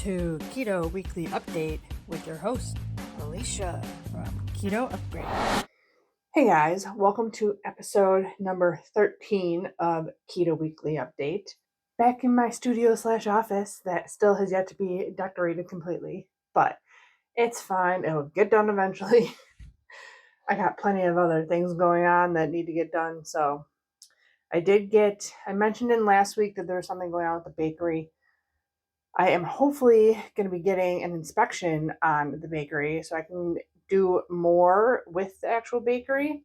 to Keto Weekly Update with your host, Alycia from Keto Upgrade. Hey guys, welcome to episode number 13 of Keto Weekly Update. Back in my studio/office that still has yet to be decorated completely, but it's fine. It'll get done eventually. I got plenty of other things going on that need to get done, so I mentioned in last week that there was something going on with the bakery. I am hopefully going to be getting an inspection on the bakery so I can do more with the actual bakery.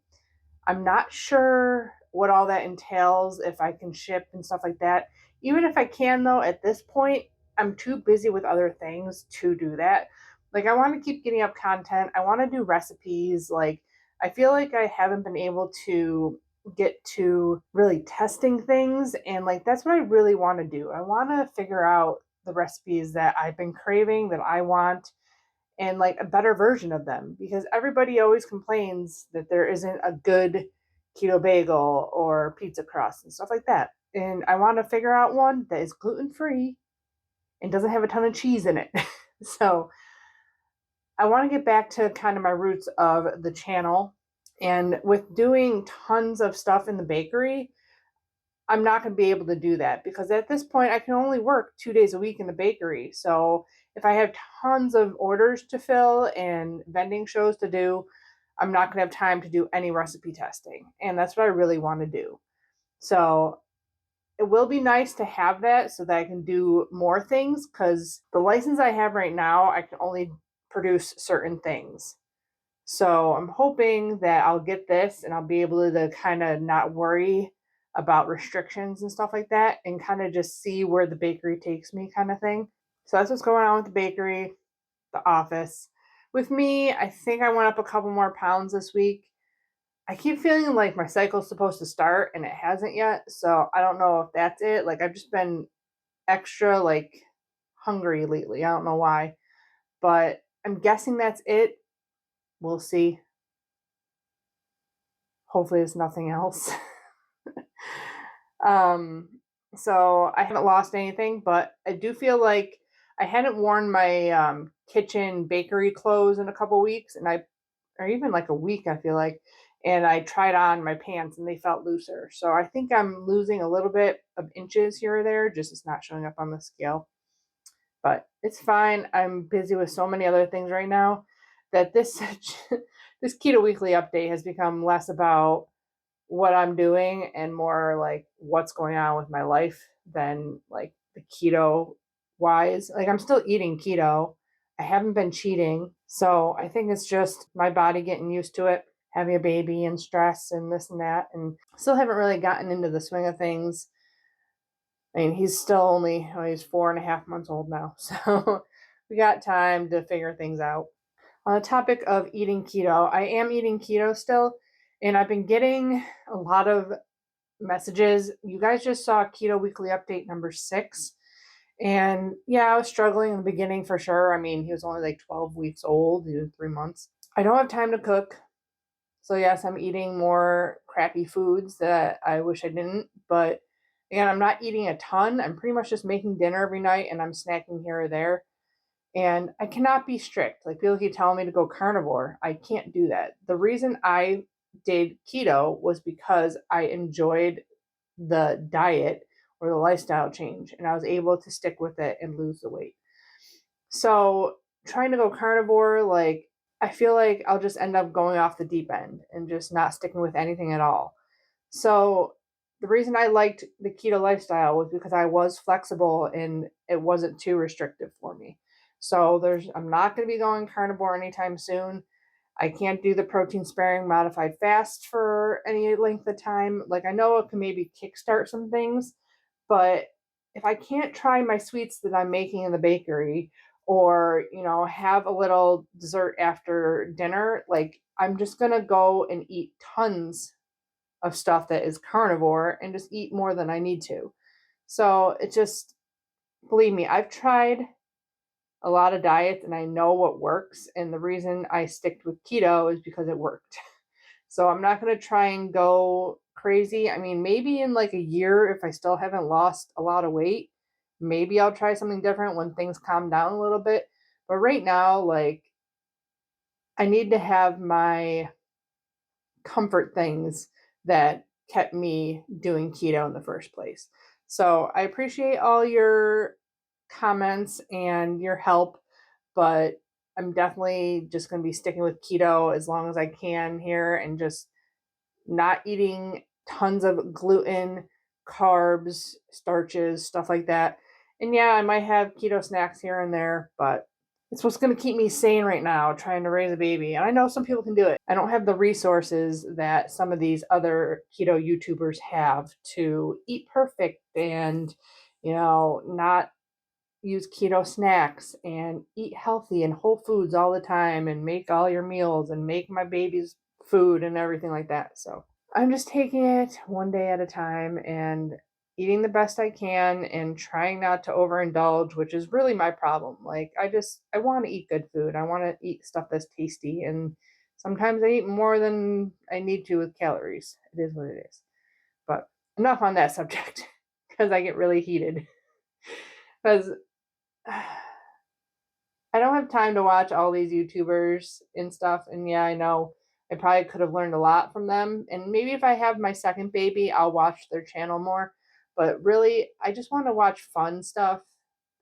I'm not sure what all that entails, if I can ship and stuff like that. Even if I can, though, at this point, I'm too busy with other things to do that. Like, I want to keep getting up content. I want to do recipes. Like, I feel like I haven't been able to get to really testing things. And, like, that's what I really want to do. I want to figure out the recipes that I've been craving, that I want, and like a better version of them, because everybody always complains that there isn't a good keto bagel or pizza crust and stuff like that. And I want to figure out one that is gluten-free and doesn't have a ton of cheese in it. So I want to get back to kind of my roots of the channel. And with doing tons of stuff in the bakery, I'm not going to be able to do that, because at this point I can only work 2 days a week in the bakery. So if I have tons of orders to fill and vending shows to do, I'm not going to have time to do any recipe testing. And that's what I really want to do. So it will be nice to have that so that I can do more things, because the license I have right now, I can only produce certain things. So I'm hoping that I'll get this and I'll be able to kind of not worry about restrictions and stuff like that, and kind of just see where the bakery takes me, kind of thing. So that's what's going on with the bakery, the office. With me, I think I went up a couple more pounds this week. I keep feeling like my cycle's supposed to start and it hasn't yet. So I don't know if that's it. Like, I've just been extra like hungry lately. I don't know why, but I'm guessing that's it. We'll see. Hopefully it's nothing else. So I haven't lost anything, but I do feel like I hadn't worn my kitchen bakery clothes in a couple weeks, or even like a week, I feel like, and I tried on my pants and they felt looser. So I think I'm losing a little bit of inches here or there, just it's not showing up on the scale. But it's fine. I'm busy with so many other things right now that this this Keto Weekly Update has become less about what I'm doing and more like what's going on with my life than like the keto wise. Like, I'm still eating keto. I haven't been cheating. So I think it's just my body getting used to it, having a baby and stress and this and that. And still haven't really gotten into the swing of things. I mean, he's still only, he's 4.5 months old now. So we got time to figure things out. On the topic of eating keto, I am eating keto still, and I've been getting a lot of messages. You guys just saw Keto Weekly Update number 6. And yeah, I was struggling in the beginning for sure. I mean, he was only like 12 weeks old, 3 months. I don't have time to cook. So yes, I'm eating more crappy foods that I wish I didn't. But again, I'm not eating a ton. I'm pretty much just making dinner every night and I'm snacking here or there. And I cannot be strict. Like, people keep telling me to go carnivore. I can't do that. The reason I did keto was because I enjoyed the diet or the lifestyle change, and I was able to stick with it and lose the weight. So trying to go carnivore, like, I feel like I'll just end up going off the deep end and just not sticking with anything at all. So the reason I liked the keto lifestyle was because I was flexible and it wasn't too restrictive for me. So I'm not going to be going carnivore anytime soon. I can't do the protein sparing modified fast for any length of time. Like, I know it can maybe kickstart some things, but if I can't try my sweets that I'm making in the bakery, or, have a little dessert after dinner, like, I'm just going to go and eat tons of stuff that is carnivore and just eat more than I need to. So it just, believe me, I've tried a lot of diets and I know what works. And the reason I sticked with keto is because it worked. So I'm not going to try and go crazy. I mean, maybe in like a year, if I still haven't lost a lot of weight, Maybe I'll try something different when things calm down a little bit. But right now, like, I need to have my comfort things that kept me doing keto in the first place. So I appreciate all your comments and your help, but I'm definitely just going to be sticking with keto as long as I can here and just not eating tons of gluten, carbs, starches, stuff like that. And yeah, I might have keto snacks here and there, but it's what's going to keep me sane right now, trying to raise a baby. And I know some people can do it. I don't have the resources that some of these other keto YouTubers have to eat perfect and, not use keto snacks and eat healthy and whole foods all the time and make all your meals and make my baby's food and everything like that. So I'm just taking it one day at a time and eating the best I can and trying not to overindulge, which is really my problem. Like, I want to eat good food. I want to eat stuff that's tasty. And sometimes I eat more than I need to with calories. It is what it is. But enough on that subject because I get really heated. Because I don't have time to watch all these YouTubers and stuff. And yeah, I know I probably could have learned a lot from them. And maybe if I have my second baby, I'll watch their channel more. But really, I just want to watch fun stuff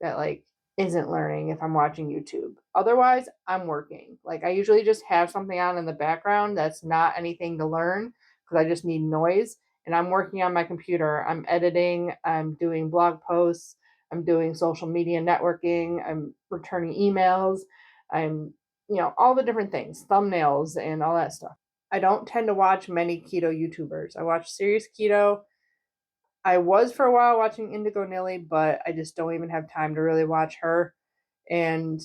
that like isn't learning if I'm watching YouTube. Otherwise, I'm working. Like I usually just have something on in the background that's not anything to learn because I just need noise. And I'm working on my computer. I'm editing, I'm doing blog posts, I'm doing social media networking, I'm returning emails, I'm, all the different things, thumbnails and all that stuff. I don't tend to watch many keto YouTubers. I watch Serious Keto. I was for a while watching Indigo Nilly, but I just don't even have time to really watch her. And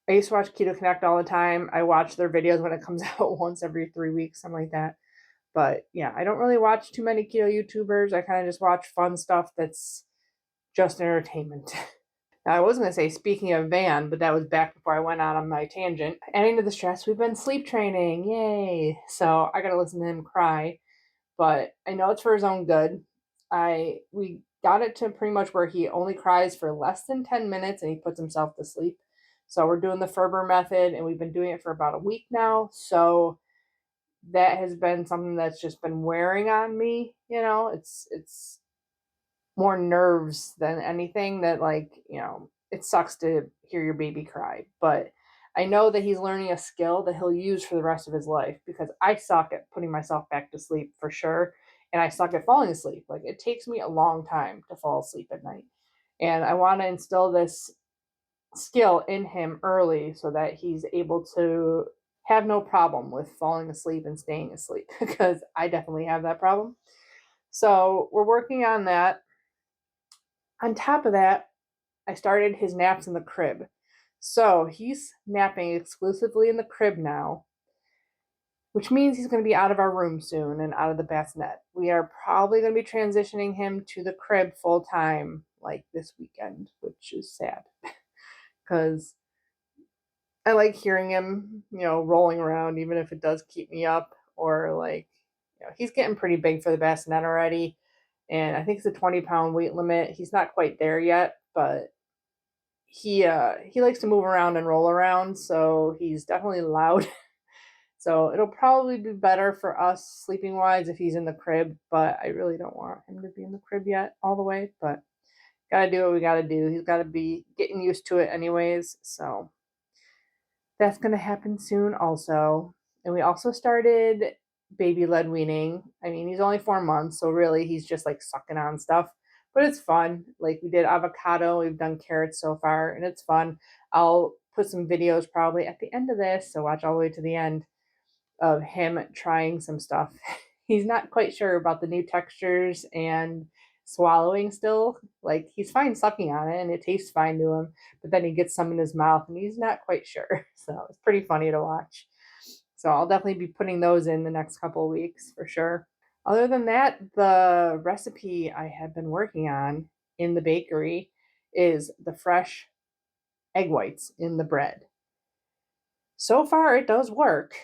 I used to watch Keto Connect all the time. I watch their videos when it comes out once every 3 weeks, something like that. But yeah, I don't really watch too many keto YouTubers. I kind of just watch fun stuff that's just entertainment. Now, I was going to say, speaking of Van, but that was back before I went out on my tangent. Adding to the stress, we've been sleep training. Yay. So I got to listen to him cry, but I know it's for his own good. We got it to pretty much where he only cries for less than 10 minutes and he puts himself to sleep. So we're doing the Ferber method and we've been doing it for about a week now. So that has been something that's just been wearing on me. It's more nerves than anything that it sucks to hear your baby cry, but I know that he's learning a skill that he'll use for the rest of his life because I suck at putting myself back to sleep for sure, and I suck at falling asleep. Like it takes me a long time to fall asleep at night, and I want to instill this skill in him early so that he's able to have no problem with falling asleep and staying asleep because I definitely have that problem. So we're working on that. On top of that, I started his naps in the crib. So he's napping exclusively in the crib now, which means he's going to be out of our room soon and out of the bassinet. We are probably going to be transitioning him to the crib full time like this weekend, which is sad because I like hearing him, rolling around, even if it does keep me up. Or he's getting pretty big for the bassinet already. And I think it's a 20-pound weight limit. He's not quite there yet, but he likes to move around and roll around, so he's definitely loud. So it'll probably be better for us sleeping wise if he's in the crib, but I really don't want him to be in the crib yet all the way. But gotta do what we gotta do. He's gotta be getting used to it anyways. So that's gonna happen soon also. And we also started baby led weaning. I mean, he's only 4 months, so really he's just like sucking on stuff. But it's fun. Like we did avocado, we've done carrots so far, and it's fun. I'll put some videos probably at the end of this, so watch all the way to the end of him trying some stuff. He's not quite sure about the new textures and swallowing still. Like he's fine sucking on it and it tastes fine to him, but then he gets some in his mouth and he's not quite sure. So it's pretty funny to watch. So I'll definitely be putting those in the next couple of weeks for sure. Other than that, the recipe I have been working on in the bakery is the fresh egg whites in the bread. So far, it does work.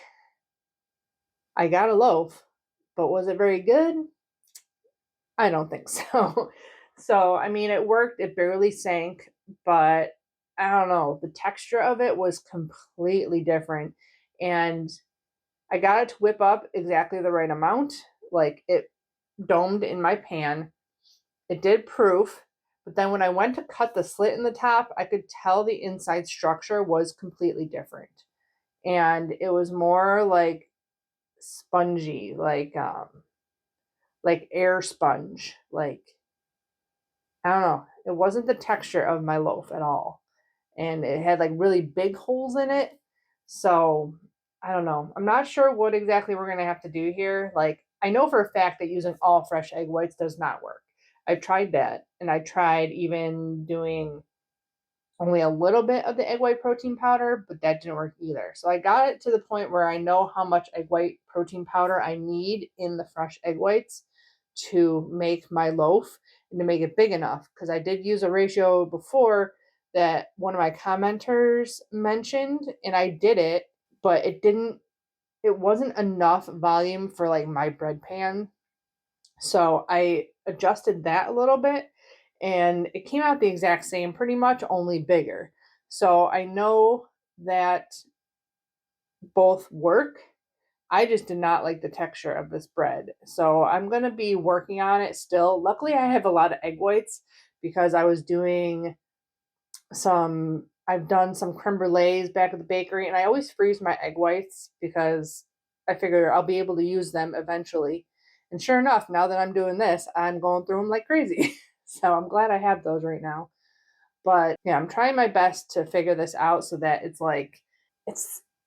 I got a loaf, but was it very good? I don't think so. So, I mean, it worked. It barely sank, but I don't know. The texture of it was completely different. And I got it to whip up exactly the right amount. Like it domed in my pan. It did proof. But then when I went to cut the slit in the top, I could tell the inside structure was completely different. And it was more like spongy, like air sponge. Like I don't know. It wasn't the texture of my loaf at all. And it had like really big holes in it. So I don't know. I'm not sure what exactly we're gonna have to do here. Like I know for a fact that using all fresh egg whites does not work. I've tried that, and I tried even doing only a little bit of the egg white protein powder, but that didn't work either. So I got it to the point where I know how much egg white protein powder I need in the fresh egg whites to make my loaf and to make it big enough. Because I did use a ratio before that one of my commenters mentioned, and I did it, but it wasn't enough volume for like my bread pan. So I adjusted that a little bit and it came out the exact same, pretty much, only bigger. So I know that both work. I just did not like the texture of this bread. So I'm going to be working on it still. Luckily, I have a lot of egg whites because I've done some creme brulees back at the bakery, and I always freeze my egg whites because I figure I'll be able to use them eventually. And sure enough, now that I'm doing this, I'm going through them like crazy. So I'm glad I have those right now. But yeah, I'm trying my best to figure this out so that it's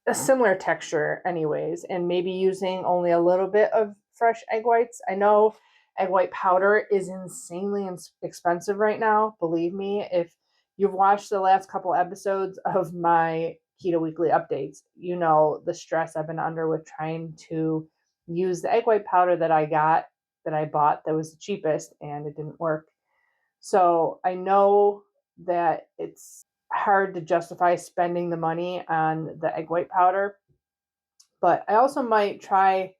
a similar texture anyways, and maybe using only a little bit of fresh egg whites. I know egg white powder is insanely expensive right now. Believe me, if you've watched the last couple episodes of my Keto Weekly updates, you know the stress I've been under with trying to use the egg white powder that I bought that was the cheapest, and it didn't work. So I know that it's hard to justify spending the money on the egg white powder, but I also might try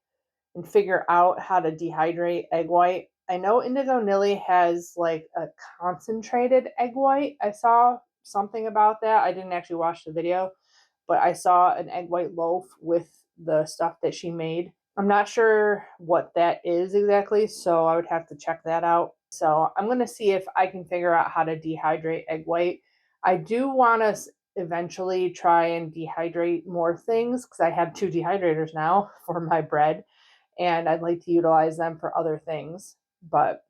and figure out how to dehydrate egg white. I know Indigo Nilly has like a concentrated egg white. I saw something about that. I didn't actually watch the video, but I saw an egg white loaf with the stuff that she made. I'm not sure what that is exactly, so I would have to check that out. So I'm going to see if I can figure out how to dehydrate egg white. I do want to eventually try and dehydrate more things because I have 2 dehydrators now for my bread, and I'd like to utilize them for other things. But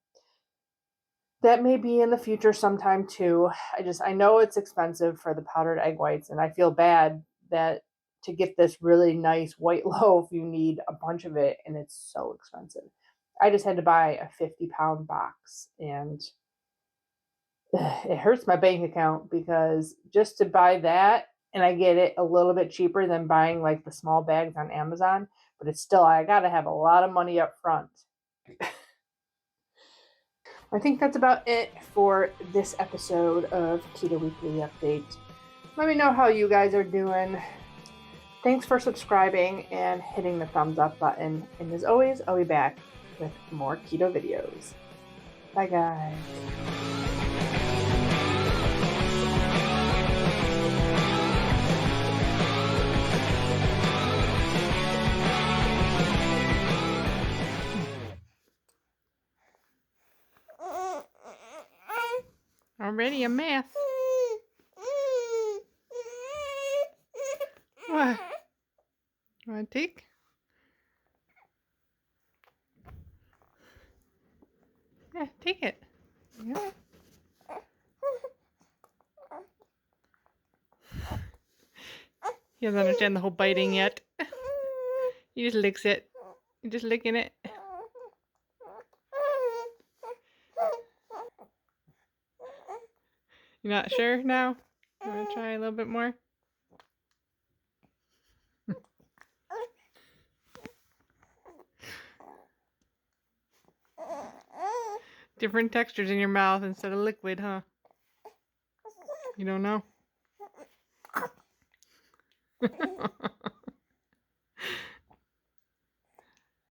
that may be in the future sometime too. I know it's expensive for the powdered egg whites, and I feel bad that to get this really nice white loaf, you need a bunch of it, and it's so expensive. I just had to buy a 50-pound box, and it hurts my bank account because just to buy that, and I get it a little bit cheaper than buying like the small bags on Amazon, but it's still, I gotta have a lot of money up front. I think that's about it for this episode of Keto Weekly Update. Let me know how you guys are doing. Thanks for subscribing and hitting the thumbs up button. And as always, I'll be back with more keto videos. Bye, guys. Already a mess. What? Want to take? Yeah, take it. Yeah. He doesn't understand the whole biting yet. He just licks it. He's just licking it. You're not sure now? You want to try a little bit more? Different textures in your mouth instead of liquid, huh? You don't know?